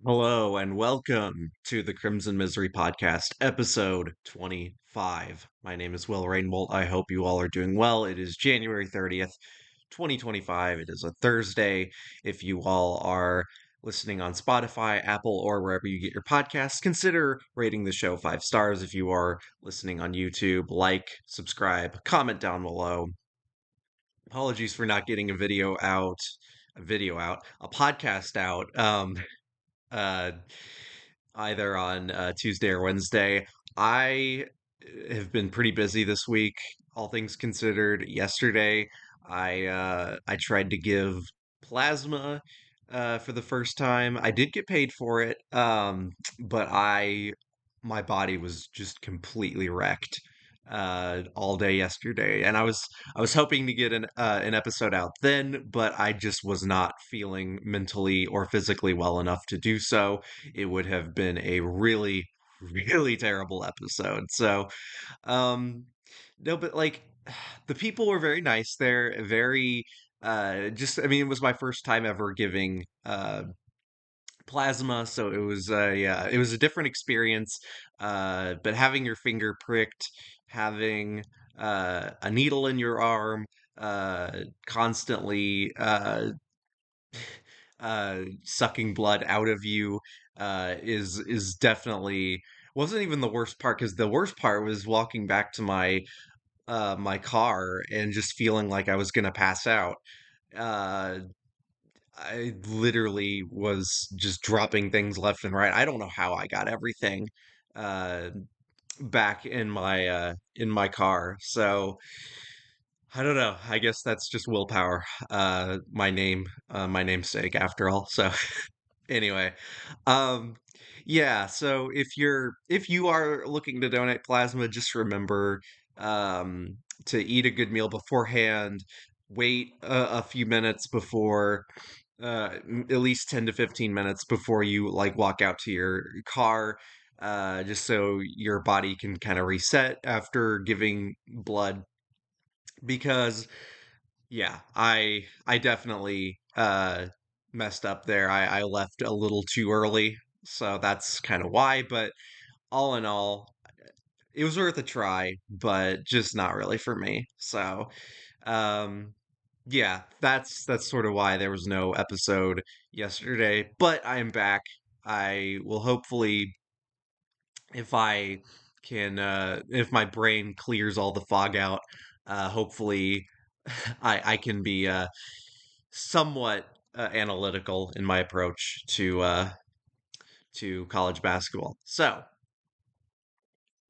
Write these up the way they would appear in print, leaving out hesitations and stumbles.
Hello and welcome to the Crimson Misery Podcast, episode 25. My name is Will Rainbolt. I hope you all are doing well. It is January 30th, 2025. It is a Thursday. If you all are listening on Spotify, Apple, or wherever you get your podcasts, consider rating the show 5 stars. If you are listening on YouTube, like, subscribe, comment down below. Apologies for not getting a podcast out. Uh, Either on Tuesday or Wednesday. I have been pretty busy this week, all things considered. Yesterday, I tried to give plasma for the first time. I did get paid for it, but my body was just completely wrecked all day yesterday, and I was hoping to get an episode out then, but I just was not feeling mentally or physically well enough to do so. It would have been a really, really terrible episode. So, um, no, but like the people were very nice there, very just I mean it was my first time ever giving plasma, so it was a different experience. But having your finger pricked, having a needle in your arm, constantly sucking blood out of you is definitely wasn't even the worst part, because the worst part was walking back to my car and just feeling like I was gonna pass out. Uh, I literally was just dropping things left and right. I don't know how I got everything uh back in my car. So I don't know. I guess that's just willpower. My namesake after all. So anyway, um, yeah, so if you are looking to donate plasma, just remember to eat a good meal beforehand, wait a few minutes before at least 10 to 15 minutes before you like walk out to your car, just so your body can kind of reset after giving blood, because yeah, I definitely messed up there. I left a little too early, so that's kind of why, but all in all, it was worth a try, but just not really for me. So, um yeah, that's sort of why there was no episode yesterday, but I am back. I will hopefully, if I can if my brain clears all the fog out, hopefully I can be somewhat analytical in my approach to college basketball. So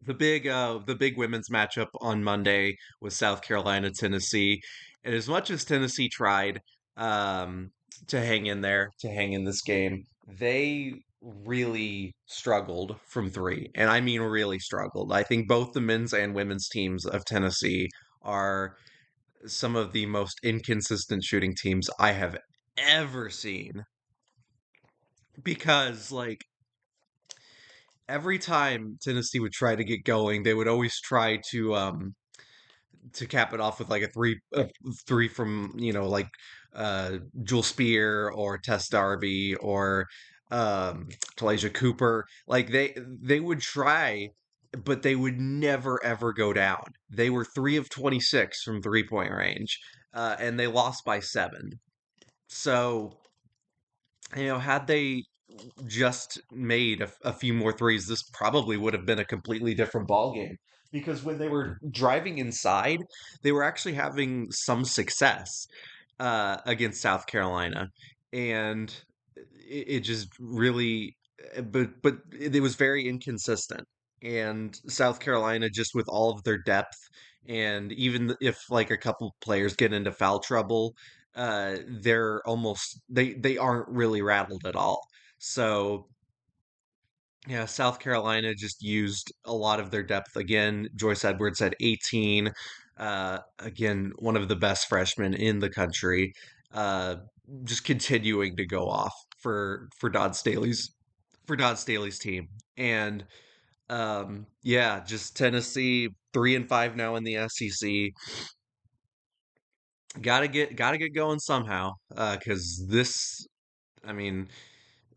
the big women's matchup on Monday was South Carolina Tennessee, and as much as Tennessee tried um, to hang in there, to hang in this game, they really struggled from three, and I mean really struggled. I think both the men's and women's teams of Tennessee are some of the most inconsistent shooting teams I have ever seen, because like every time Tennessee would try to get going, they would always try to cap it off with like a three from like Jewel Spear or Tess Darby or Talasia Cooper. Like they would try, but they would never ever go down. They were 3 of 26 from 3 point range, and they lost by 7. So had they just made a few more threes, this probably would have been a completely different ball game. Because when they were driving inside, they were actually having some success against South Carolina, and it just really, but it was very inconsistent. And South Carolina, just with all of their depth, and even if like a couple players get into foul trouble, they aren't really rattled at all. So yeah, South Carolina just used a lot of their depth again. Joyce Edwards had 18. Again, one of the best freshmen in the country. Uh, just continuing to go off for Dod Staley's team. And yeah, just Tennessee 3-5 now in the SEC. Gotta get going somehow. Because this, I mean,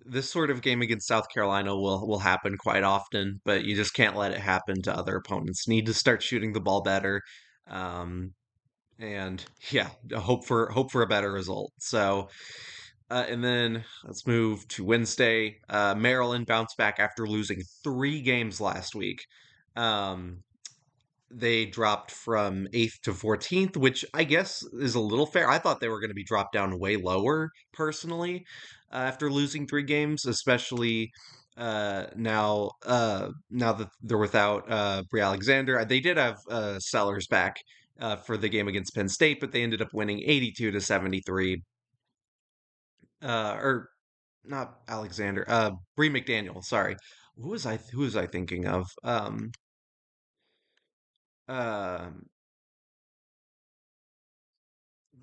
this sort of game against South Carolina will happen quite often, but you just can't let it happen to other opponents. Need to start shooting the ball better. Um, and yeah, hope for a better result. So, and then let's move to Wednesday. Maryland bounced back after losing 3 games last week. Um, they dropped from 8th to 14th, which I guess is a little fair. I thought they were going to be dropped down way lower, personally, after losing 3 games, especially now that they're without Brie Alexander. They did have Sellers back for the game against Penn State, but they ended up winning 82 to 73. Or not Alexander, Brie McDaniel. Sorry, who was I thinking of? Um,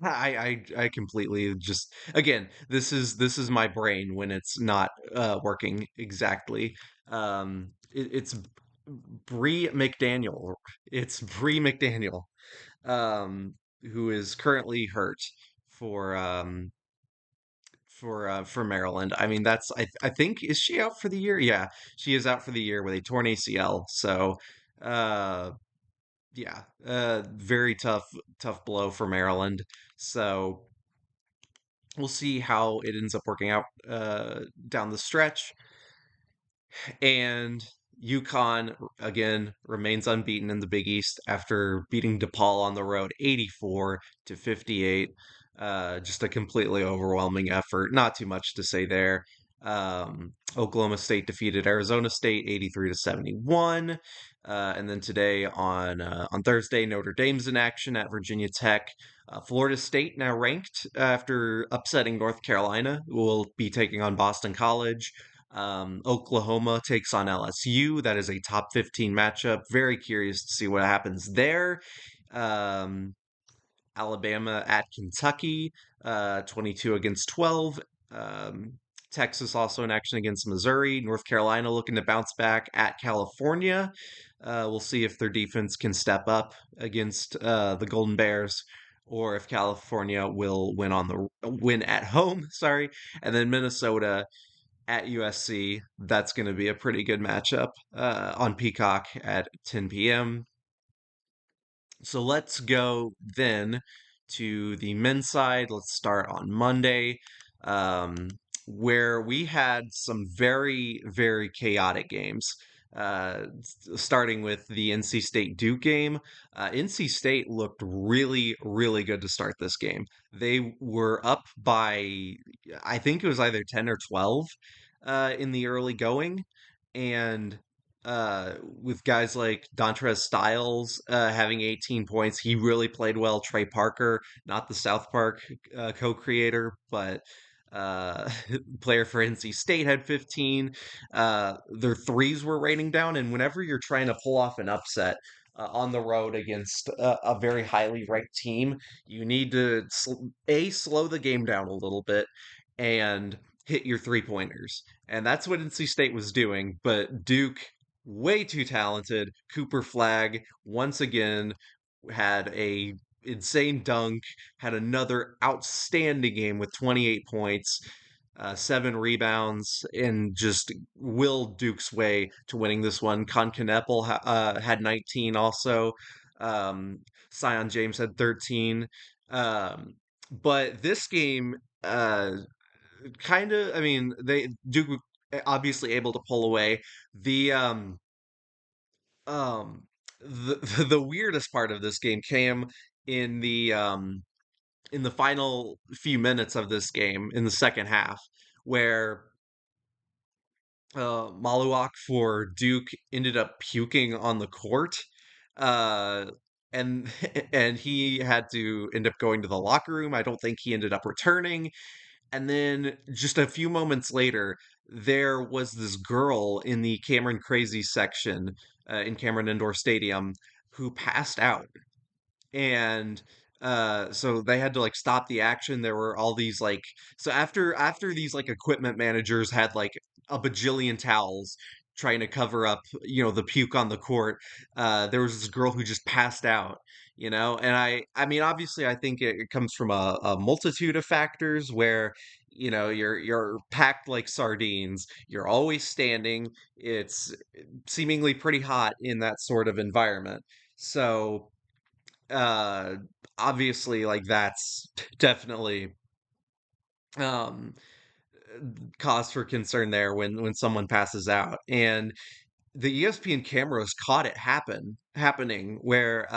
I completely just again, this is my brain when it's not working exactly. It's Bree McDaniel. It's Bree McDaniel, um, who is currently hurt for for Maryland. I mean, I think, is she out for the year? Yeah, she is out for the year with a torn ACL. So, uh, yeah, very tough blow for Maryland. So we'll see how it ends up working out down the stretch. And UConn again remains unbeaten in the Big East after beating DePaul on the road 84 to 58. Just a completely overwhelming effort. Not too much to say there. Oklahoma State defeated Arizona State 83 to 71. And then today on Thursday, Notre Dame's in action at Virginia Tech. Florida State, now ranked after upsetting North Carolina, will be taking on Boston College. Oklahoma takes on LSU. That is a top 15 matchup. Very curious to see what happens there. Um, Alabama at Kentucky, 22 against 12. Um, Texas also in action against Missouri. North Carolina looking to bounce back at California. We'll see if their defense can step up against the Golden Bears, or if California will win at home. Sorry, and then Minnesota at USC. That's going to be a pretty good matchup on Peacock at 10 p.m. So let's go then to the men's side. Let's start on Monday, um, where we had some very chaotic games. Starting with the NC State Duke game, NC State looked really good to start this game. They were up by, I think it was either 10 or 12 in the early going, and with guys like Dontrez Styles having 18 points. He really played well. Trey Parker, not the South Park co-creator, but player for NC State, had 15. Their threes were raining down, and whenever you're trying to pull off an upset on the road against a very highly ranked team, you need to slow the game down a little bit and hit your 3 pointers. And that's what NC State was doing, but Duke, way too talented. Cooper Flag once again had a insane dunk, had another outstanding game with 28 points, 7 rebounds, and just willed Duke's way to winning this one. Con Kneppel had 19 also. Um, Sion James had 13. Um, but this game, kind of, I mean, they Duke obviously able to pull away. The um the weirdest part of this game came in the final few minutes of this game in the second half, where Maluak for Duke ended up puking on the court, uh and and he had to end up going to the locker room. I don't think he ended up returning. And then just a few moments later, there was this girl in the Cameron Crazy section in Cameron Indoor Stadium who passed out. And so they had to like stop the action. There were all these like, so after these like equipment managers had like a bajillion towels trying to cover up, the puke on the court, there was this girl who just passed out. And I mean, obviously I think it comes from a multitude of factors where you're packed like sardines. You're always standing. It's seemingly pretty hot in that sort of environment. So, uh, obviously, like that's definitely um cause for concern there when someone passes out. And the ESPN cameras caught it happening where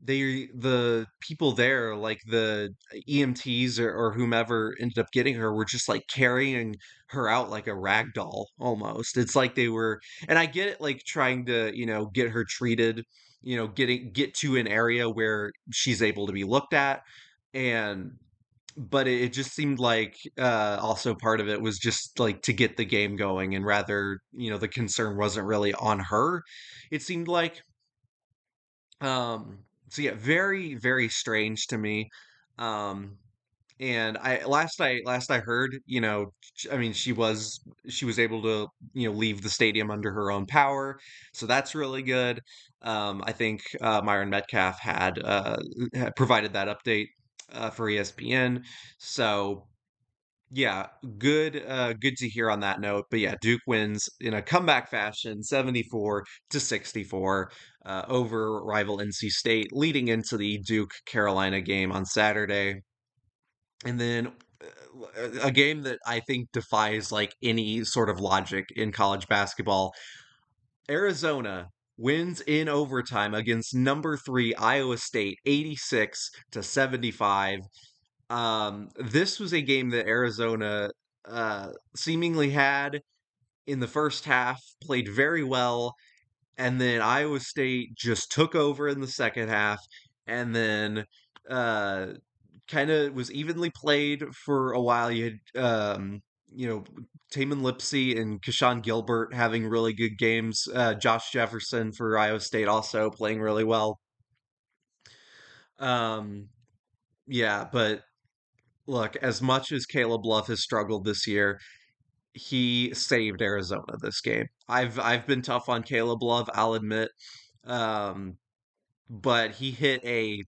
the people there, like the EMTs or whomever ended up getting her, were just like carrying her out like a rag doll almost. It's like they were, and I get it, like trying to, get her treated, get to an area where she's able to be looked at. And but it just seemed like also part of it was just like to get the game going, and rather, the concern wasn't really on her, it seemed like. So yeah, very, very strange to me. Um, and last I heard, I mean, she was able to, leave the stadium under her own power, so that's really good. I think Myron Metcalf had provided that update for ESPN. So yeah, good to hear on that note. But yeah, Duke wins in a comeback fashion, 74-64, over rival NC State, leading into the Duke Carolina game on Saturday. And then a game that I think defies like any sort of logic in college basketball. Arizona wins in overtime against number 3 Iowa State, 86-75. This was a game that Arizona seemingly had in the first half, played very well, and then Iowa State just took over in the second half, and then uh, kind of was evenly played for a while. You had you know Taman Lipsey and Keshawn Gilbert having really good games. Josh Jefferson for Iowa State also playing really well. Um, yeah, but look, as much as Caleb Love has struggled this year, he saved Arizona this game. I've been tough on Caleb Love, I'll admit. Um, but he hit a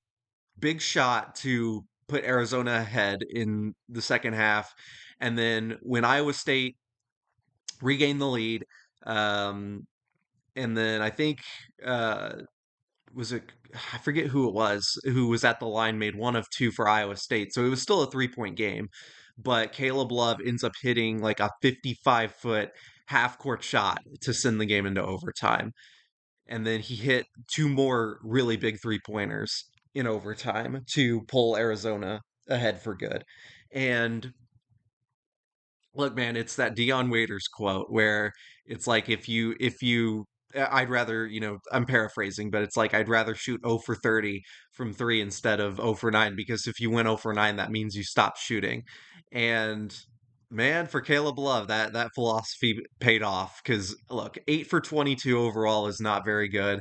big shot to put Arizona ahead in the second half. And then when Iowa State regained the lead, um, and then I think uh, was it I forget who was at the line, made one of two for Iowa State. So it was still a 3-point game, but Caleb Love ends up hitting like a 55-foot half court shot to send the game into overtime. And then he hit two more really big three-pointers in overtime to pull Arizona ahead for good. And look, man, it's that Dion Waiters quote where it's like I'd rather, I'm paraphrasing, but it's like I'd rather shoot 0 for 30 from 3 instead of 0 for 9, because if you went 0 for 9, that means you stop shooting. And man, for Caleb Love, that philosophy paid off, because look, 8 for 22 overall is not very good.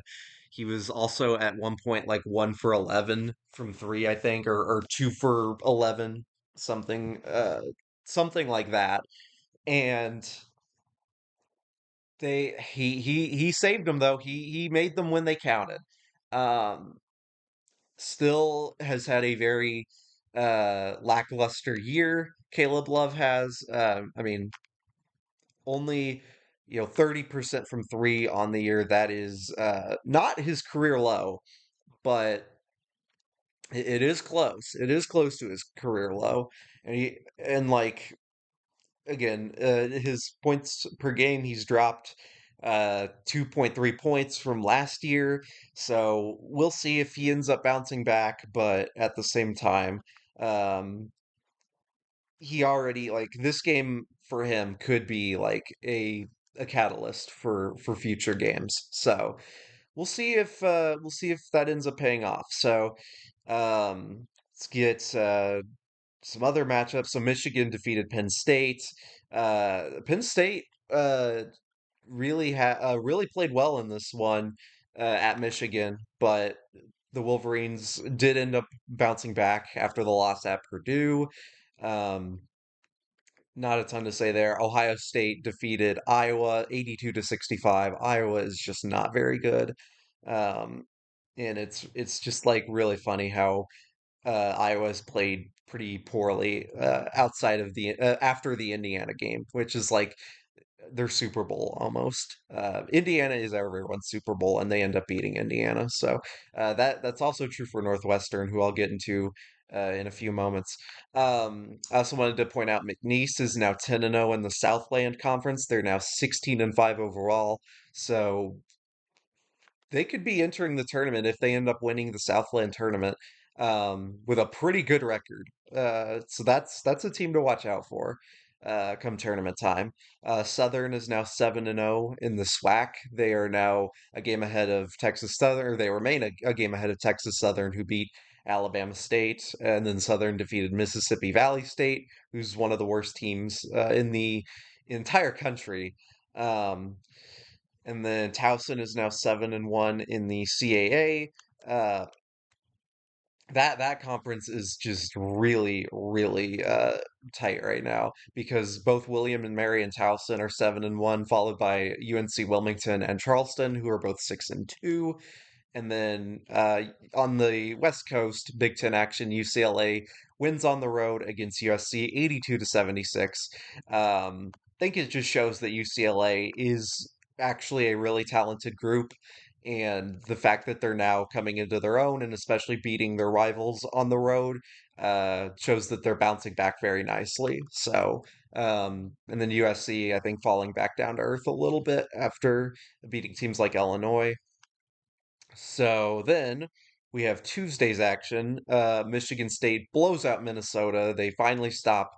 He was also at one point like 1 for 11 from 3, I think, or 2 for 11, something like that. And he saved them, though. He made them when they counted. Um, Still has had a very lackluster year. Caleb Love has. I mean, only 30% from 3 on the year. That is not his career low, but it is close. It is close to his career low. And like, again, his points per game, he's dropped 2.3 points from last year. So we'll see if he ends up bouncing back. But at the same time, um, he already, like, this game for him could be like a catalyst for future games. So we'll see if that ends up paying off. So let's get some other matchups. So Michigan defeated Penn State. Penn State really played well in this one at Michigan, but the Wolverines did end up bouncing back after the loss at Purdue. Um, Not a ton to say there. Ohio State defeated Iowa 82-65. Iowa is just not very good. Um, and it's just like really funny how Iowa's played pretty poorly outside of the after the Indiana game, which is like their Super Bowl almost. Indiana is everyone's Super Bowl, and they end up beating Indiana. So that's also true for Northwestern, who I'll get into in a few moments. I also wanted to point out McNeese is now 10-0 in the Southland Conference. They're now 16-5 overall. So they could be entering the tournament if they end up winning the Southland tournament with a pretty good record. So that's a team to watch out for come tournament time. Southern is now 7-0 in the SWAC. They are now a game ahead of Texas Southern, or they remain a game ahead of Texas Southern, who beat Alabama State, and then Southern defeated Mississippi Valley State, who's one of the worst teams in the entire country. Um, and then Towson is now 7-1 in the CAA. Uh, that conference is just really tight right now because both William and Mary and Towson are 7-1, followed by UNC Wilmington and Charleston, who are both 6-2. And then on the West Coast, Big Ten action, UCLA wins on the road against USC 82-76. I think it just shows that UCLA is actually a really talented group. And the fact that they're now coming into their own and especially beating their rivals on the road shows that they're bouncing back very nicely. So, and then USC, I think, falling back down to earth a little bit after beating teams like Illinois. So then we have Tuesday's action. Michigan State blows out Minnesota. They finally stop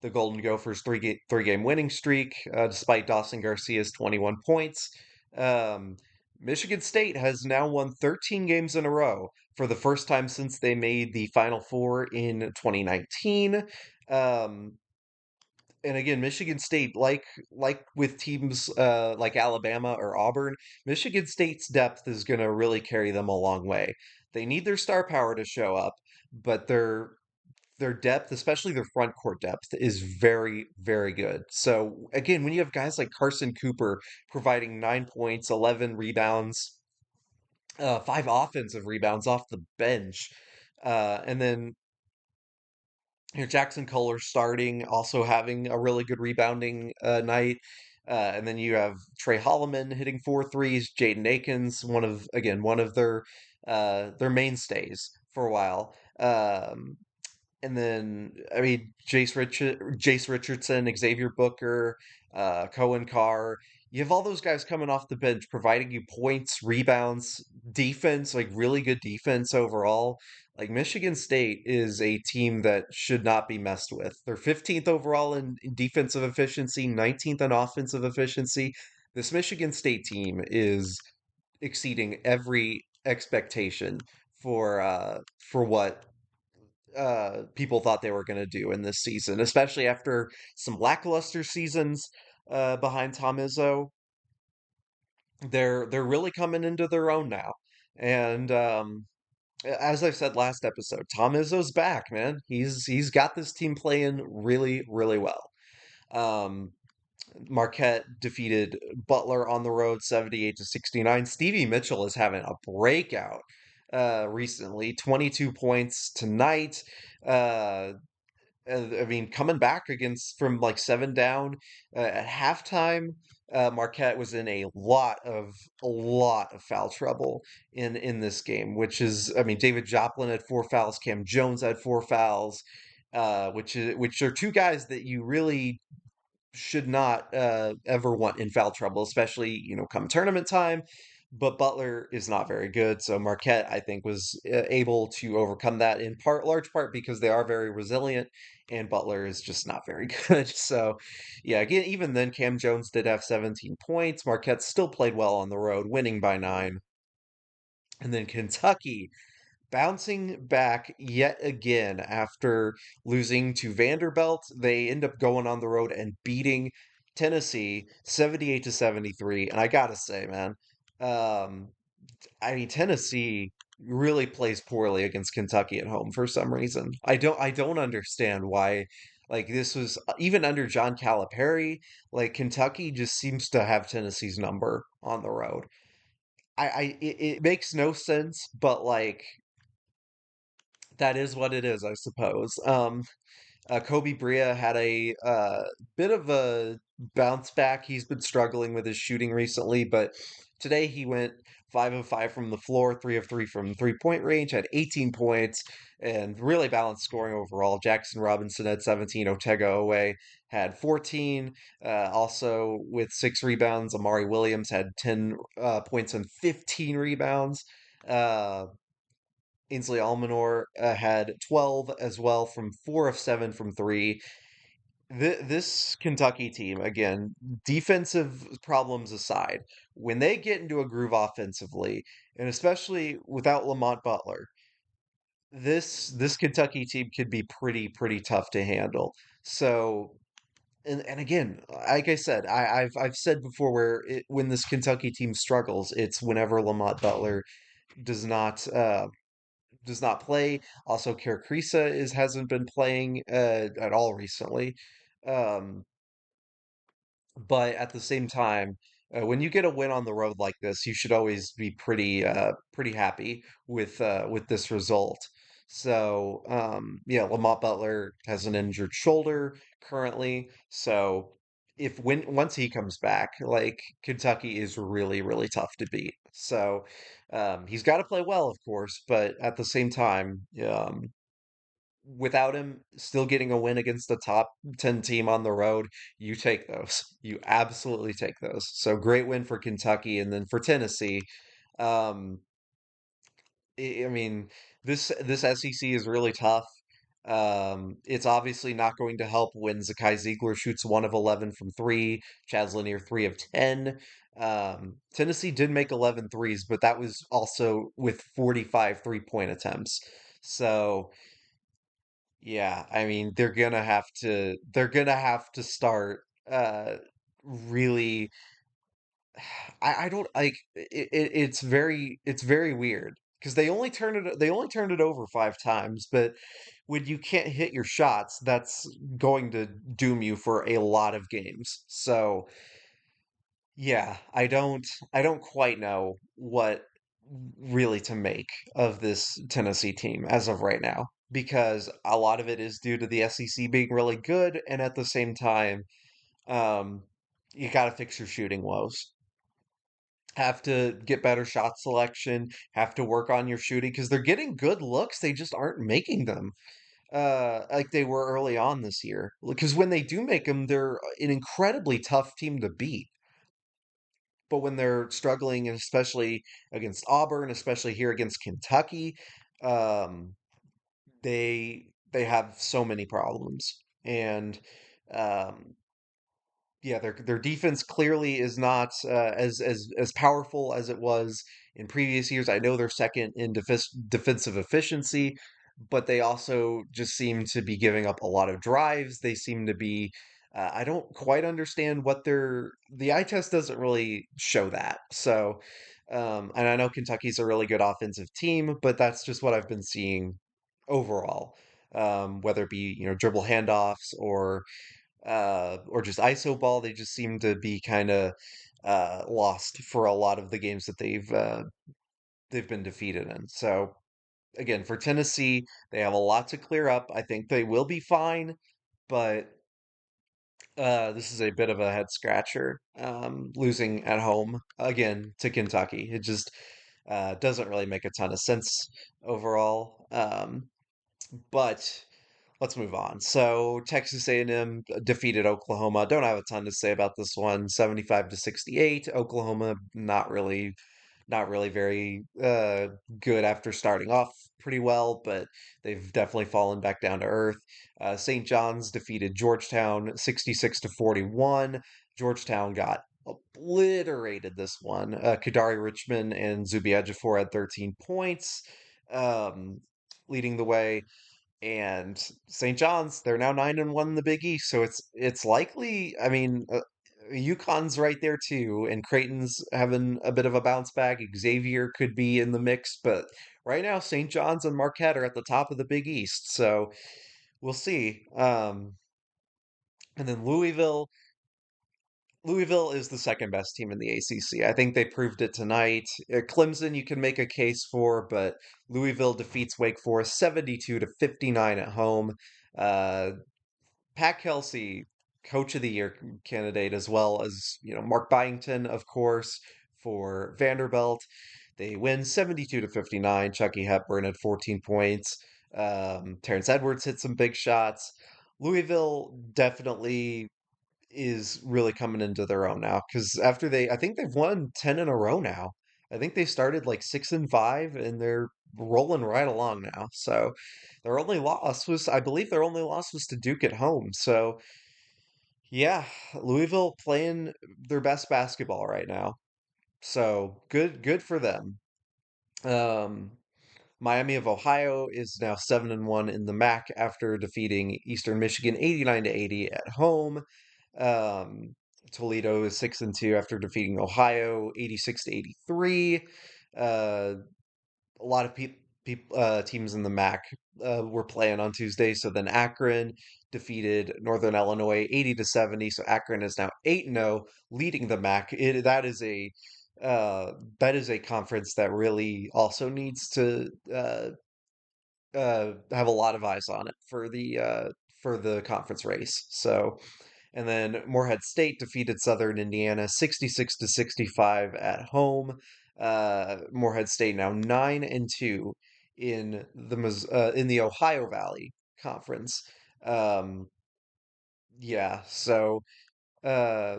the Golden Gophers' three game winning streak, despite Dawson Garcia's 21 points. Um, Michigan State has now won 13 games in a row for the first time since they made the Final Four in 2019. Um, and again, Michigan State, like with teams like Alabama or Auburn, Michigan State's depth is going to really carry them a long way. They need their star power to show up, but their depth, especially their front court depth, is very good. So again, when you have guys like Carson Cooper providing 9 points, 11 rebounds, five offensive rebounds off the bench, and then Jackson Kohler starting, also having a really good rebounding night. And then you have Trey Holloman hitting four threes, Jaden Akins, one of their mainstays for a while. And then I mean Jace Richardson, Xavier Booker, Cohen Carr. You have all those guys coming off the bench, providing you points, rebounds, defense, like really good defense overall. Like Michigan State is a team that should not be messed with. They're 15th overall in defensive efficiency, 19th in offensive efficiency. This Michigan State team is exceeding every expectation for what people thought they were going to do in this season, especially after some lackluster seasons behind Tom Izzo. They're really coming into their own now, and as I said last episode, Tom Izzo's back, man. He's got this team playing really well. Um, Marquette defeated Butler on the road 78-69. Stevie Mitchell is having a breakout recently, 22 points tonight. Uh, I mean, coming back against from like seven down at halftime, Marquette was in a lot of foul trouble in this game, which is, I mean, David Joplin had four fouls, Cam Jones had four fouls, which are two guys that you really should not ever want in foul trouble, especially, come tournament time. But Butler is not very good, so Marquette, I think, was able to overcome that in large part because they are very resilient, and Butler is just not very good. So, yeah, again, even then, Cam Jones did have 17 points. Marquette still played well on the road, winning by 9. And then Kentucky bouncing back yet again after losing to Vanderbilt. They end up going on the road and beating Tennessee 78-73. And I gotta say, man, um, I mean Tennessee really plays poorly against Kentucky at home for some reason. I don't understand why. Like this was even under John Calipari, like Kentucky just seems to have Tennessee's number on the road. It makes no sense, but like That is what it is, I suppose. Kobe Bria had a bit of a bounce back. He's been struggling with his shooting recently, but today he went 5 of 5 from the floor, 3 of 3 from 3-point range, had 18 points, and really balanced scoring overall. Jackson Robinson had 17, Otega Owe had 14. Also, with 6 rebounds, Amari Williams had 10 points and 15 rebounds. Uh, Ainsley Almanor had 12 as well from 4 of 7 from three. This Kentucky team, again, defensive problems aside, when they get into a groove offensively, and especially without Lamont Butler, this Kentucky team could be pretty tough to handle. So, and again, like I said, I've said before when this Kentucky team struggles, it's whenever Lamont Butler does not does not play. Also, Kerr Kriisa is hasn't been playing at all recently. Um, but at the same time, when you get a win on the road like this, you should always be pretty happy with this result. So yeah, Lamont Butler has an injured shoulder currently. So if when once he comes back, like Kentucky is really tough to beat. So he's got to play well, of course, but at the same time, without him still getting a win against the top 10 team on the road, you take those. You absolutely take those. So great win for Kentucky. And then for Tennessee, um, I mean, this SEC is really tough. It's obviously not going to help when Zakai Ziegler shoots 1 of 11 from three, Chaz Lanier 3 of 10. Tennessee did make 11 threes, but that was also with 45 3-point attempts. So yeah, I mean they're gonna have to start really I don't like it's very weird because they only turned it over 5 times, but when you can't hit your shots, that's going to doom you for a lot of games. So yeah, I don't quite know what really to make of this Tennessee team as of right now because a lot of it is due to the SEC being really good, and at the same time, um, you got to fix your shooting woes. Have to get better shot selection, have to work on your shooting because they're getting good looks, they just aren't making them like they were early on this year. Because when they do make them, they're an incredibly tough team to beat. But when they're struggling, and especially against Auburn, especially here against Kentucky, um, they have so many problems. And um, yeah, their defense clearly is not as powerful as it was in previous years. I know they're second in defensive efficiency, but they also just seem to be giving up a lot of drives. They seem to be. I don't quite understand what the eye test doesn't really show that. So, and I know Kentucky's a really good offensive team, but that's just what I've been seeing overall. Whether it be dribble handoffs or just ISO ball. They just seem to be kind of lost for a lot of the games that they've been defeated in. So again, for Tennessee, they have a lot to clear up. I think they will be fine, but this is a bit of a head scratcher. Losing at home again to Kentucky, it just doesn't really make a ton of sense overall. But let's move on. So Texas A&M defeated Oklahoma. Don't have a ton to say about this one. 75 to 68. Oklahoma not really very good after starting off pretty well, but they've definitely fallen back down to earth. St. John's defeated Georgetown 66 to 41. Georgetown got obliterated this one. Kadari Richmond and Zubi Ejiofor had 13 points, um, leading the way. And St. John's, they're now 9-1 in the Big East, so it's likely. I mean, UConn's right there too, and Creighton's having a bit of a bounce back. Xavier could be in the mix, but right now St. John's and Marquette are at the top of the Big East, so we'll see. And then Louisville, Louisville is the second best team in the ACC. I think they proved it tonight. Clemson, you can make a case for, but Louisville defeats Wake Forest 72 to 59 at home. Uh, Pat Kelsey, Coach of the Year candidate, as well as Mark Byington, of course, for Vanderbilt. They win 72 to 59. Chucky Hepburn had 14 points. Terrence Edwards hit some big shots. Louisville definitely is really coming into their own now because I think they've won 10 in a row now. I think they started like 6-5 and they're rolling right along now. So I believe their only loss was to Duke at home. So yeah, Louisville playing their best basketball right now. So good for them. Um, Miami of Ohio is now 7-1 in the MAC after defeating Eastern Michigan 89 to 80 at home. Um, Toledo is 6-2 after defeating Ohio 86 to 83. Uh, a lot of teams in the MAC were playing on Tuesday. So then Akron defeated Northern Illinois 80 to 70. So Akron is now 8-0, leading the MAC. Uh, that is a conference that really also needs to have a lot of eyes on it for the conference race. So, and then Morehead State defeated Southern Indiana 66 to 65 at home. Morehead State now 9-2 in the Ohio Valley Conference. Um, yeah, so uh,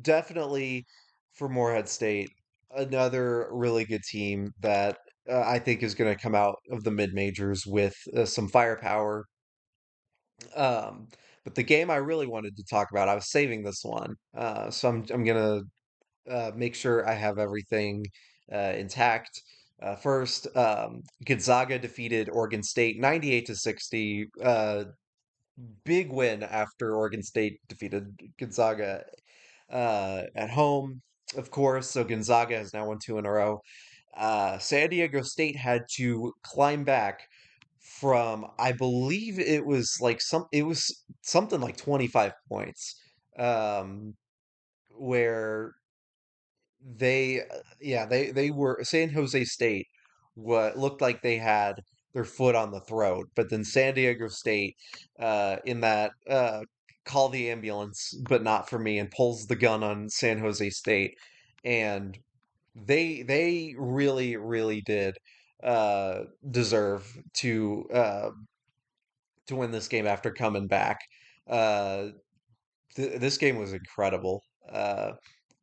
definitely for Morehead State, another really good team that I think is going to come out of the mid majors with some firepower. Um, but the game I really wanted to talk about, I was saving this one, so I'm gonna make sure I have everything intact. First, Gonzaga defeated Oregon State 98 to 60. Big win after Oregon State defeated Gonzaga at home, of course. So Gonzaga has now won two in a row. San Diego State had to climb back from, I believe it was something like 25 points, um, where they were San Jose State. What looked like they had their foot on the throat, but then San Diego State, in that call the ambulance, but not for me, and pulls the gun on San Jose State, and they really did deserve to win this game after coming back. Uh, this game was incredible.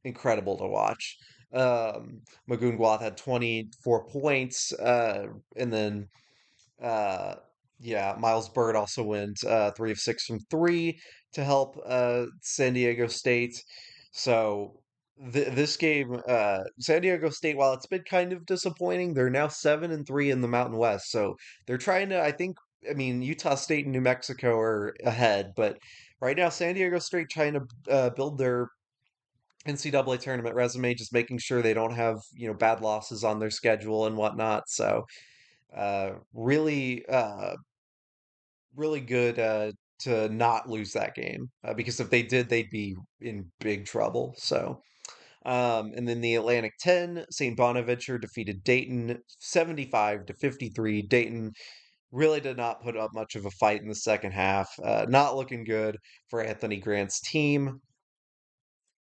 Incredible to watch. Magoon Gwath had 24 points, and then uh, yeah, Miles Bird also went 3 of 6 from three to help San Diego State. So this game, San Diego State, while it's been kind of disappointing, they're now 7-3 in the Mountain West. So they're trying to, I mean, Utah State and New Mexico are ahead, but right now San Diego State trying to build their NCAA tournament resume, just making sure they don't have bad losses on their schedule and whatnot. So really, really good to not lose that game because if they did, they'd be in big trouble. So, and then the Atlantic 10, St. Bonaventure defeated Dayton 75 to 53. Dayton really did not put up much of a fight in the second half. Not looking good for Anthony Grant's team.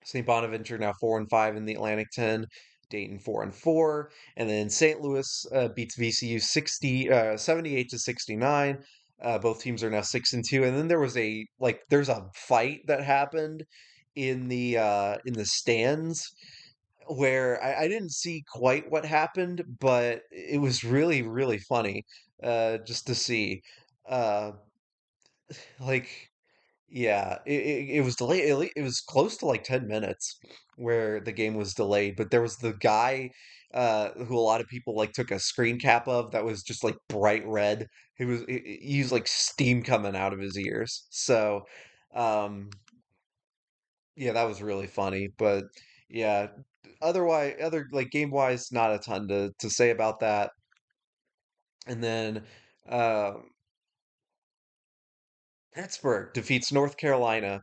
St. Bonaventure now 4-5 in the Atlantic 10. Dayton 4-4, and then St. Louis beats VCU 78 to 69. Both teams are now 6-2, and then there's a fight that happened in the stands where I didn't see quite what happened, but it was really funny just to see. Uh, like yeah, it was delayed. It was close to like 10 minutes where the game was delayed, but there was the guy who a lot of people like took a screen cap of that was just like bright red. He was like steam coming out of his ears. So, um yeah, that was really funny, but yeah, other like game wise not a ton to say about that. And then uh Pittsburgh defeats North Carolina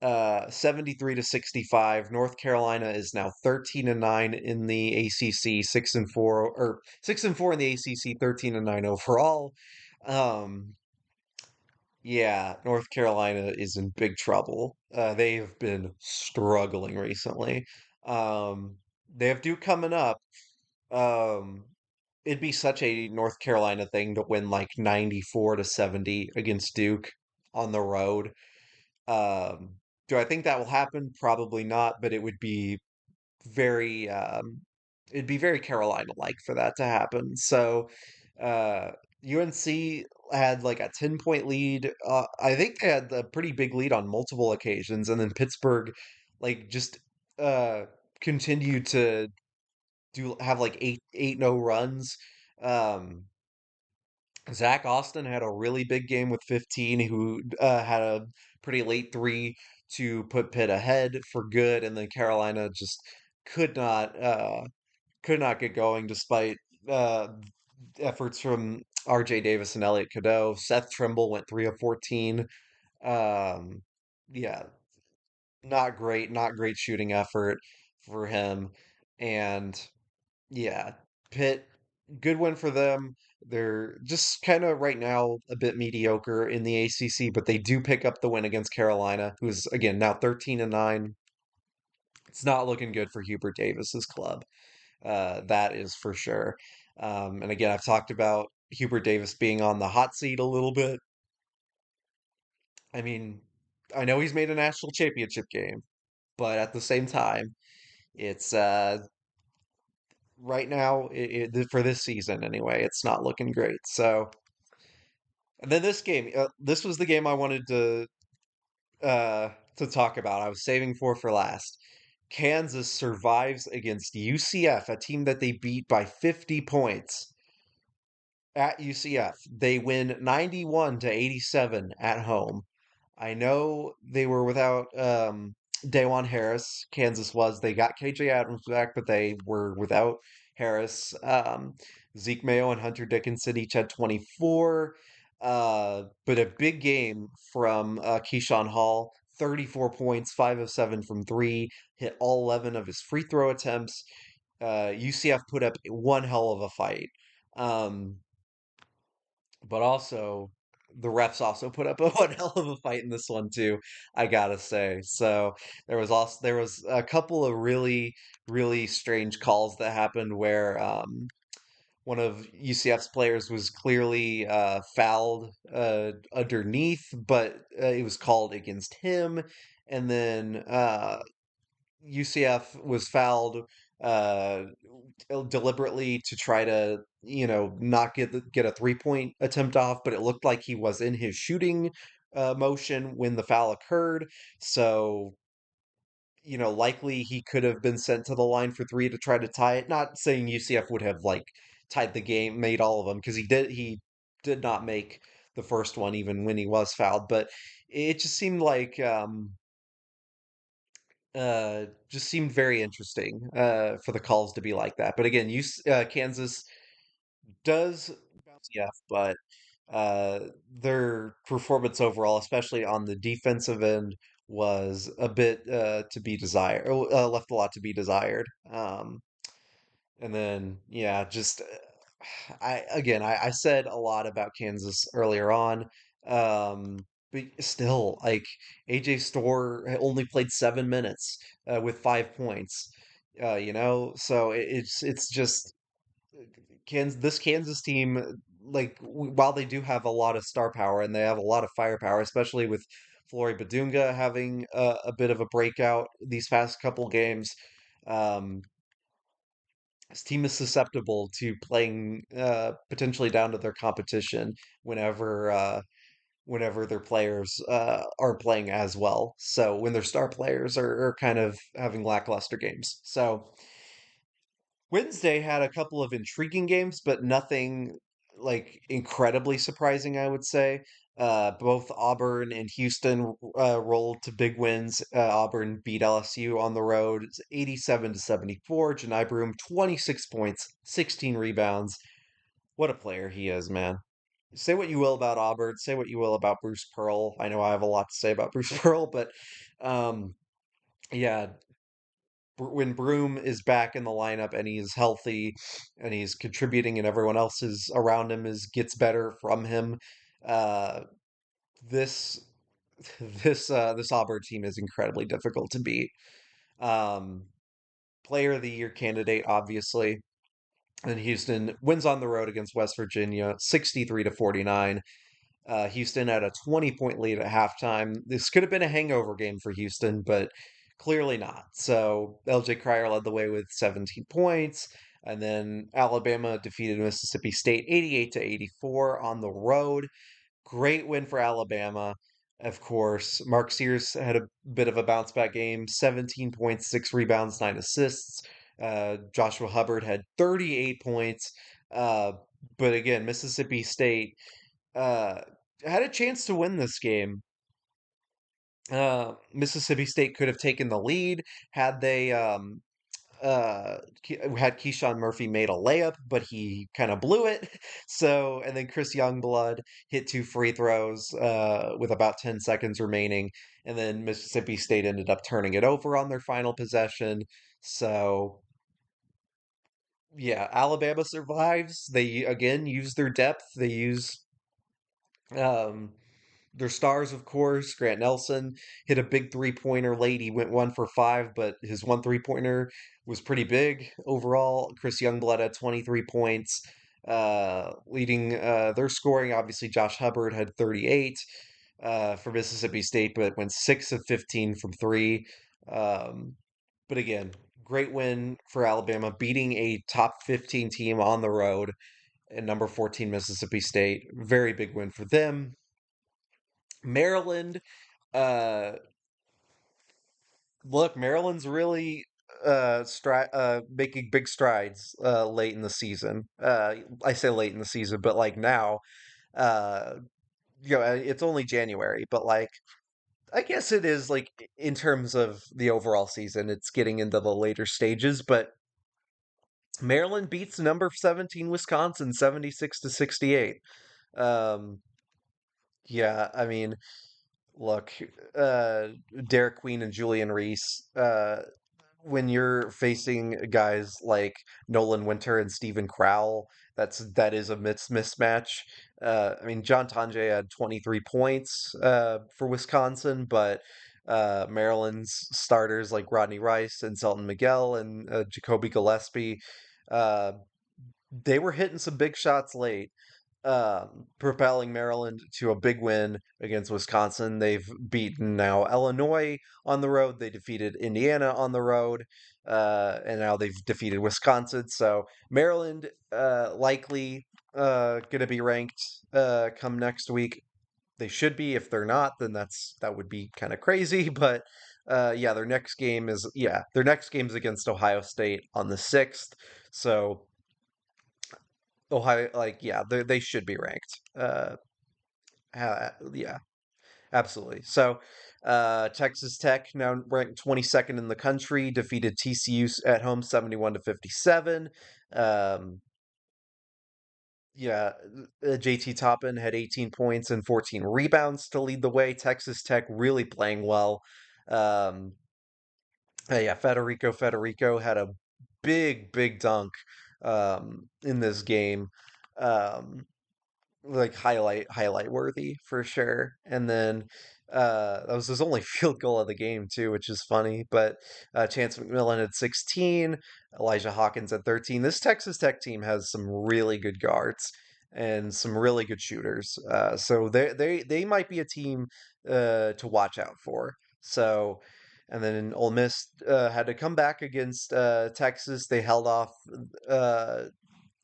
73 to 65. North Carolina is now 13 and 9 in the ACC, 6 and 4 or 6 and 4 in the ACC, 13 and 9 overall. Um, yeah, North Carolina is in big trouble. They have been struggling recently. Um, they have Duke coming up. Um, it'd be such a North Carolina thing to win like 94 to 70 against Duke on the road. Um, do I think that will happen? Probably not, but it would be very it'd be very Carolina-like for that to happen. So UNC had like a 10-point lead. I think they had a pretty big lead on multiple occasions, and then Pittsburgh like just uh continued to do have like 8-0 runs. Um Zach Austin had a really big game with 15, who had a pretty late three to put Pitt ahead for good, and then Carolina just could not uh, could not get going despite uh, efforts from R.J. Davis and Elliot Cadeau. Seth Trimble went 3 of 14. Um, yeah, not great shooting effort for him, and yeah, Pitt, good win for them. They're just kind of right now a bit mediocre in the ACC, but they do pick up the win against Carolina, who's again now 13 and 9. It's not looking good for Hubert Davis's club. That is for sure. And again, I've talked about Hubert Davis being on the hot seat a little bit. I mean, I know he's made a national championship game, but at the same time, it's right now for this season anyway, it's not looking great. So, and then this game, this was the game I wanted to talk about. I was saving for last. Kansas survives against UCF, a team that they beat by 50 points at UCF. They win 91 to 87 at home. I know they were without Dajuan Harris. Kansas was. They got KJ Adams back, but they were without Harris. Zeke Mayo and Hunter Dickinson each had 24. But a big game from Keyshawn Hall. 34 points, 5 of 7 from three, hit all 11 of his free throw attempts. UCF put up one hell of a fight. Um, but also the refs also put up a one hell of a fight in this one too, I gotta say. So there was a couple of really strange calls that happened where one of UCF's players was clearly fouled underneath, but it was called against him, and then UCF was fouled uh, deliberately to try to, not get a 3-point attempt off, but it looked like he was in his shooting motion when the foul occurred. So, likely he could have been sent to the line for three to try to tie it. Not saying UCF would have like tied the game, made all of them, because he did not make the first one even when he was fouled, but it just seemed like just seemed very interesting for the calls to be like that. But again, Kansas does bounce yes, but uh, their performance overall, especially on the defensive end, was a bit to be desired, left a lot to be desired. And then, yeah, just I said a lot about Kansas earlier on, but still, like AJ Storr only played 7 minutes with 5 points. So it's just this Kansas team, like while they do have a lot of star power and they have a lot of firepower, especially with Flory Badunga having a bit of a breakout these past couple games. Um, this team is susceptible to playing potentially down to their competition whenever whenever their players are playing as well. So when their star players are kind of having lackluster games. So Wednesday had a couple of intriguing games, but nothing like incredibly surprising, I would say. Both Auburn and Houston rolled to big wins. Auburn beat LSU on the road, 87 to 74. Janai Broom, 26 points, 16 rebounds. What a player he is, man. say what you will about Auburn, say what you will about Bruce Pearl. I know I have a lot to say about Bruce Pearl, but um, yeah, when Broom is back in the lineup and he's healthy and he's contributing and everyone else is around him is gets better from him, uh, this this Auburn team is incredibly difficult to beat. Um, Player of the year candidate, obviously. And Houston wins on the road against West Virginia, 63 to 49. Houston had a 20-point lead at halftime. This could have been a hangover game for Houston, but clearly not. So LJ Cryer led the way with 17 points. And then Alabama defeated Mississippi State 88 to 84 on the road. Great win for Alabama. Of course, Mark Sears had a bit of a bounce back game, 17 points, 6 rebounds, 9 assists. Joshua Hubbard had 38 points. Uh, but again, Mississippi State uh, had a chance to win this game. Mississippi State could have taken the lead had they had Keyshawn Murphy made a layup, but he kind of blew it. So, and then Chris Youngblood hit 2 free throws with about 10 seconds remaining, and then Mississippi State ended up turning it over on their final possession. So, yeah, Alabama survives. They again use their depth. They use um, their stars, of course. Grant Nelson hit a big 3-pointer late. He went 1 for 5, but his 1 3-pointer was pretty big overall. Chris Youngblood had 23 points, leading their scoring. Obviously, Josh Hubbard had 38 for Mississippi State, but went 6 of 15 from three. Um, but again, great win for Alabama, beating a top 15 team on the road and number 14 Mississippi State. Very big win for them. Maryland, uh, look, Maryland's really making big strides late in the season. I say late in the season, but like now, uh, it's only January, but like I guess it is like in terms of the overall season, it's getting into the later stages, but Maryland beats number 17 Wisconsin 76 to 68. Um, yeah, I mean, look, uh, Derek Queen and Julian Reese, when you're facing guys like Nolan Winter and Stephen Crowell, that is a mismatch. I mean, John Tonje had 23 points for Wisconsin, but Maryland's starters like Rodney Rice and Selton Miguel and Jacoby Gillespie, uh, they were hitting some big shots late, propelling Maryland to a big win against Wisconsin. They've beaten now Illinois on the road. They defeated Indiana on the road, and now they've defeated Wisconsin. So Maryland likely going to be ranked come next week. They should be. If they're not, then that would be kind of crazy. But yeah, their next game is against Ohio State on the 6th. So Ohio, like, yeah, they should be ranked. Yeah, absolutely. So, Texas Tech now ranked 22nd in the country, defeated TCU at home 71 to 57. Um, yeah, JT Toppin had 18 points and 14 rebounds to lead the way. Texas Tech really playing well. Um, yeah, Federico had a big dunk in this game. Um, like highlight worthy for sure. And then that was his only field goal of the game too, which is funny. But Chance McMillan at 16, Elijah Hawkins at 13. This Texas Tech team has some really good guards and some really good shooters. So they might be a team to watch out for. So. And then Ole Miss had to come back against Texas. They held off uh,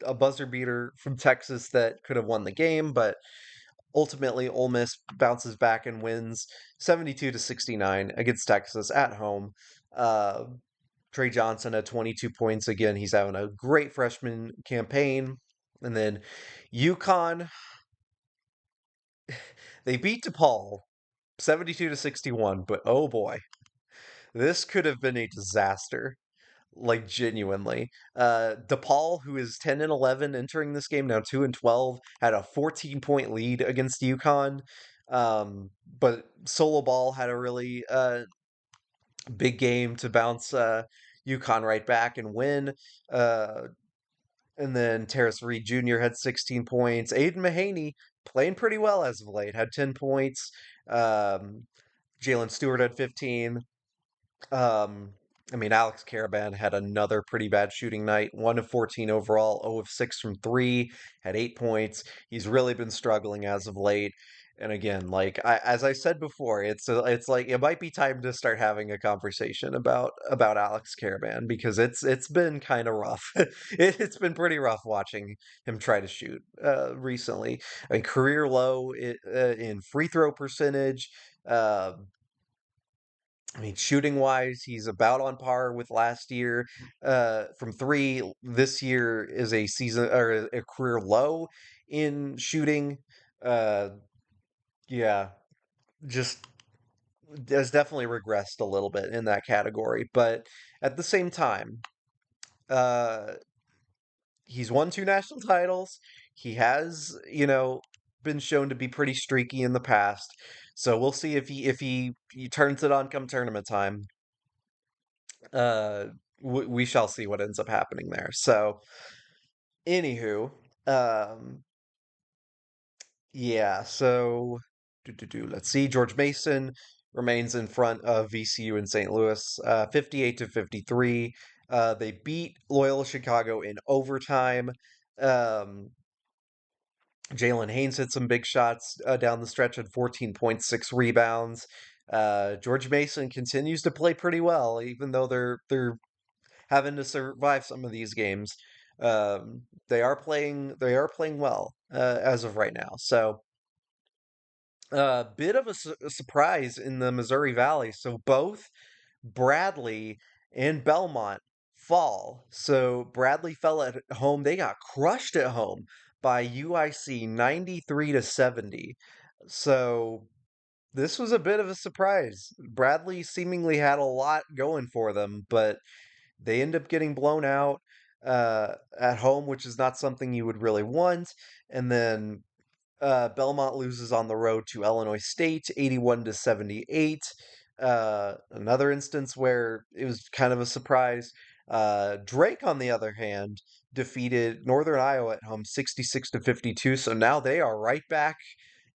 a buzzer beater from Texas that could have won the game, but ultimately Ole Miss bounces back and wins 72 to 69 against Texas at home. Uh, Trey Johnson had 22 points again. He's having a great freshman campaign. And then UConn, they beat DePaul 72 to 61, but oh boy, this could have been a disaster. like genuinely. DePaul, who is 10 and 11 entering this game, now 2 and 12, had a 14-point lead against UConn. But Solo Ball had a really big game to bounce UConn right back and win. Uh, and then Terrace Reed Jr. had 16 points. Aiden Mahaney playing pretty well as of late, had 10 points. Um, Jalen Stewart had 15. Um, I mean, Alex Caravan had another pretty bad shooting night. 1 of 14 overall, 0 of 6 from three, had 8 points. He's really been struggling as of late. And again, as I said before, it's like it might be time to start having a conversation about Alex Caravan because it's been kind of rough. It's been pretty rough watching him try to shoot recently. I mean, career low in free throw percentage. Uh, I mean, shooting wise, he's about on par with last year. From three, this year is a season or a career low in shooting. Uh, yeah, just has definitely regressed a little bit in that category. But at the same time, uh, he's won two national titles. He has, been shown to be pretty streaky in the past. So we'll see if he turns it on come tournament time. uh we shall see what ends up happening there. So, anywho, um, yeah. So, let's see. George Mason remains in front of VCU in St. Louis, 58 to 53. They beat Loyola Chicago in overtime. Um, Jalen Haynes hit some big shots down the stretch at 14.6 rebounds. George Mason continues to play pretty well, even though they're having to survive some of these games. They are playing well as of right now. So a bit of a surprise in the Missouri Valley. So both Bradley and Belmont fall. So Bradley fell at home. They got crushed at home by UIC 93 to 70. So this was a bit of a surprise. Bradley seemingly had a lot going for them, but they end up getting blown out at home, which is not something you would really want. And then Belmont loses on the road to Illinois State, 81 to 78. Another instance where it was kind of a surprise. Drake, on the other hand, defeated Northern Iowa at home, 66 to 52. So now they are right back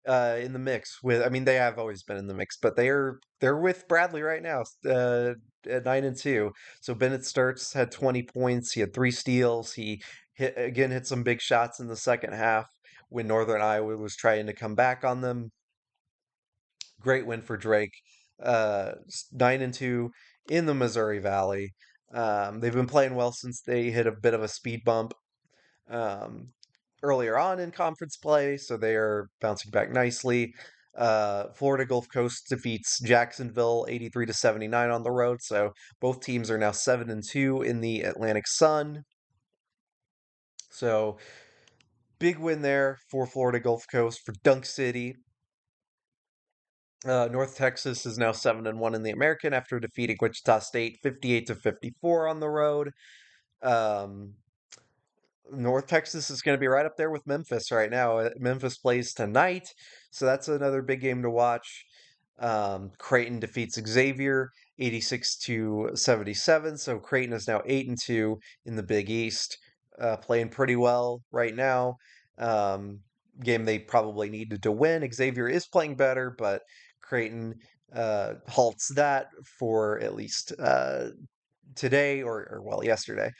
in the mix with. I mean, they have always been in the mix, but they're with Bradley right now at 9-2. So Bennett Starks had 20 points. He had three steals. He hit some big shots in the second half when Northern Iowa was trying to come back on them. Great win for Drake. 9-2 in the Missouri Valley. They've been playing well since they hit a bit of a speed bump um, earlier on in conference play, so they are bouncing back nicely. Florida Gulf Coast defeats Jacksonville 83 to 79 on the road, so both teams are now 7-2 in the Atlantic Sun. So big win there for Florida Gulf Coast for Dunk City. North Texas is now 7-1 in the American after defeating Wichita State 58 to 54 on the road. Um, North Texas is going to be right up there with Memphis right now. Memphis plays tonight, so that's another big game to watch. Creighton defeats Xavier 86 to 77, so Creighton is now 8-2 in the Big East, playing pretty well right now. Um, Game they probably needed to win. Xavier is playing better, but Creighton halts that for at least today or well yesterday.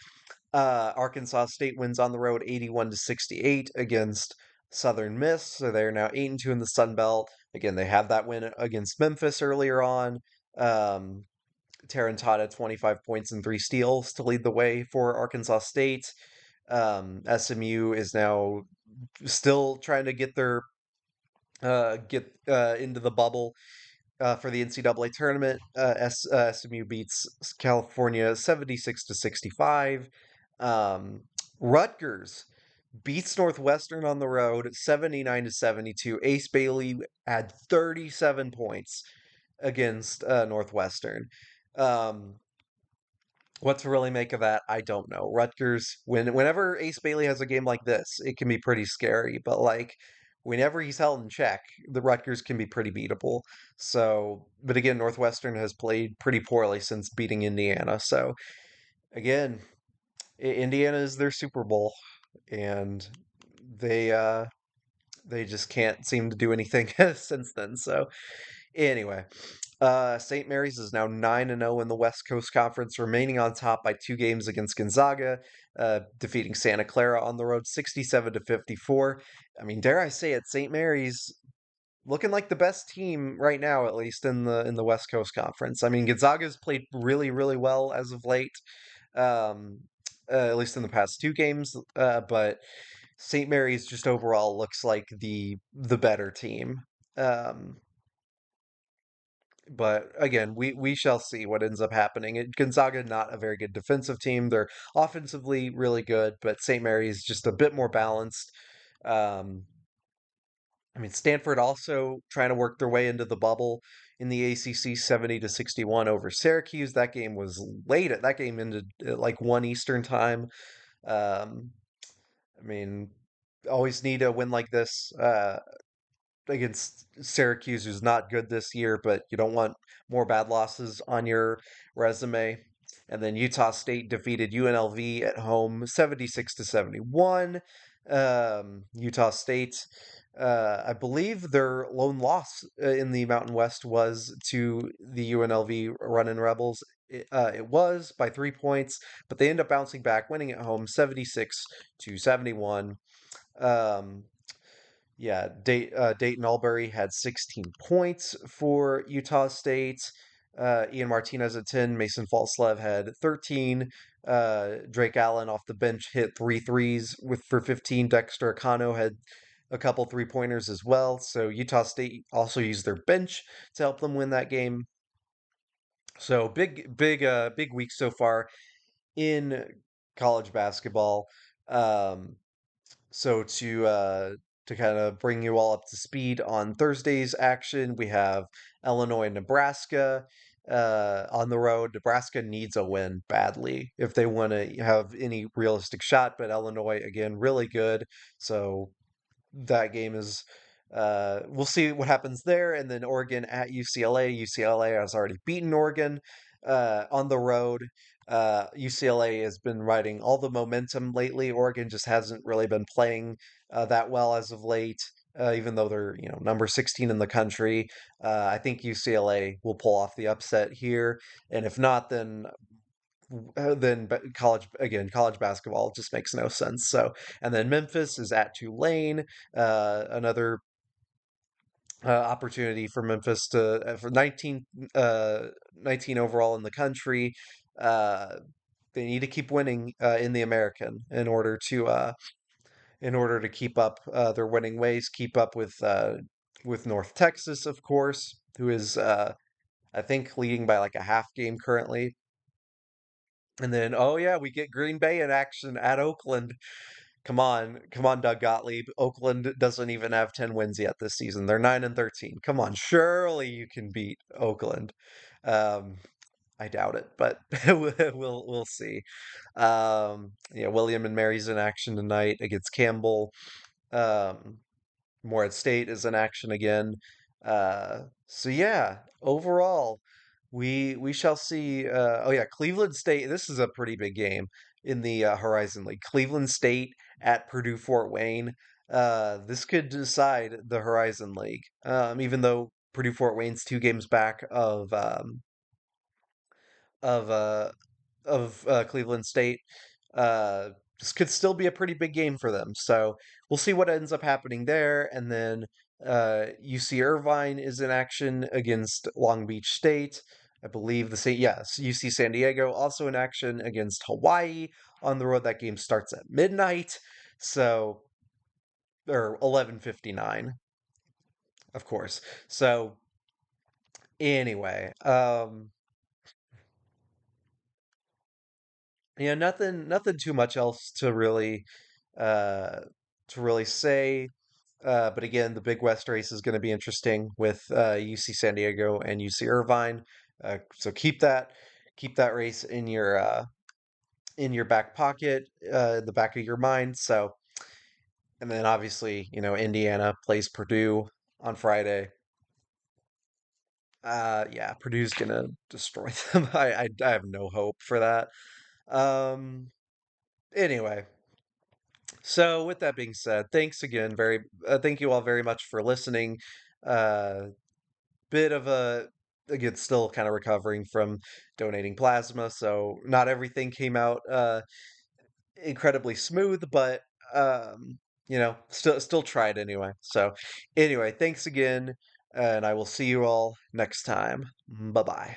Arkansas State wins on the road 81 to 68 against Southern Miss, so they're now 8-2 in the Sun Belt. Again, they had that win against Memphis earlier on. Um, Tarantata 25 points and three steals to lead the way for Arkansas State. SMU is now still trying to get into the bubble for the NCAA tournament. SMU beats California 76 to 65. Um, Rutgers beats Northwestern on the road 79 to 72. Ace Bailey had 37 points against Northwestern. Um, What to really make of that, I don't know. Rutgers, whenever Ace Bailey has a game like this, it can be pretty scary. But like whenever he's held in check, the Rutgers can be pretty beatable. So, but again, Northwestern has played pretty poorly since beating Indiana. So again, Indiana is their Super Bowl, and they uh they just can't seem to do anything since then. So anyway, St. Mary's is now 9-0 in the West Coast Conference, remaining on top by 2 games against Gonzaga, defeating Santa Clara on the road 67 to 54. I mean, dare I say it, St. Mary's looking like the best team right now, at least in the West Coast Conference. I mean, Gonzaga's played really, really well as of late, um, at least in the past 2 games. But St. Mary's just overall looks like the better team. Um, but again, we shall see what ends up happening. Gonzaga not a very good defensive team. They're offensively really good, but St. Mary's just a bit more balanced. Um, I mean, Stanford also trying to work their way into the bubble in the ACC, 70 to 61 over Syracuse. That game was late. That game ended at like 1 Eastern time. Um, I mean, always need a win like this. Against Syracuse, who's not good this year, but you don't want more bad losses on your resume. And then Utah State defeated UNLV at home 76 to 71. Utah State, I believe their lone loss in the Mountain West was to the UNLV Runnin' Rebels. It was by 3 points, but they end up bouncing back, winning at home 76 to 71. Um, yeah, Dayton Albury had 16 points for Utah State. Ian Martinez at 10. Mason Falslev had 13. Drake Allen off the bench hit three threes with for 15. Dexter Akano had a couple 3-pointers as well. So Utah State also used their bench to help them win that game. So big week so far in college basketball. Um, so to kind of bring you all up to speed on Thursday's action, we have Illinois and Nebraska on the road. Nebraska needs a win badly if they want to have any realistic shot, but Illinois again really good. So that game is we'll see what happens there. And then Oregon at UCLA. UCLA has already beaten Oregon on the road. UCLA has been riding all the momentum lately. Oregon just hasn't really been playing that well as of late. Even though they're number 16 in the country, I think UCLA will pull off the upset here, and if not, then college basketball just makes no sense. So, and then Memphis is at Tulane, another opportunity for Memphis to for 19 overall in the country. Uh, they need to keep winning in the American in order to keep up their winning ways, keep up with North Texas, of course, who is I think leading by like a half game currently. And then, oh yeah, we get Green Bay in action at Oakland. Come on, Doug Gottlieb. Oakland doesn't even have 10 wins yet this season. They're 9-13. Come on, surely you can beat Oakland. Um, I doubt it, but we'll see. Yeah, William and Mary's in action tonight against Campbell. Um, Morehead State is in action again. So yeah, overall, we shall see. Oh yeah, Cleveland State. This is a pretty big game in the Horizon League. Cleveland State at Purdue Fort Wayne. This could decide the Horizon League. Even though Purdue Fort Wayne's 2 games back of uh, Cleveland State. Uh, this could still be a pretty big game for them. So we'll see what ends up happening there. And then UC Irvine is in action against Long Beach State. I believe the same, yes, UC San Diego also in action against Hawaii on the road. That game starts at midnight. So, or 11:59, of course. So anyway, yeah, nothing too much else uh to really say. But again, the Big West race is going to be interesting with UC San Diego and UC Irvine. So keep that keep that race in your back pocket, the back of your mind. So, and then obviously, Indiana plays Purdue on Friday. Yeah, Purdue's gonna destroy them. I have no hope for that. Um, anyway, so with that being said, thanks again. Thank you all very much for listening. Uh, bit of a again, still kind of recovering from donating plasma, so not everything came out incredibly smooth, but still tried anyway. So anyway, thanks again, and I will see you all next time. Bye bye.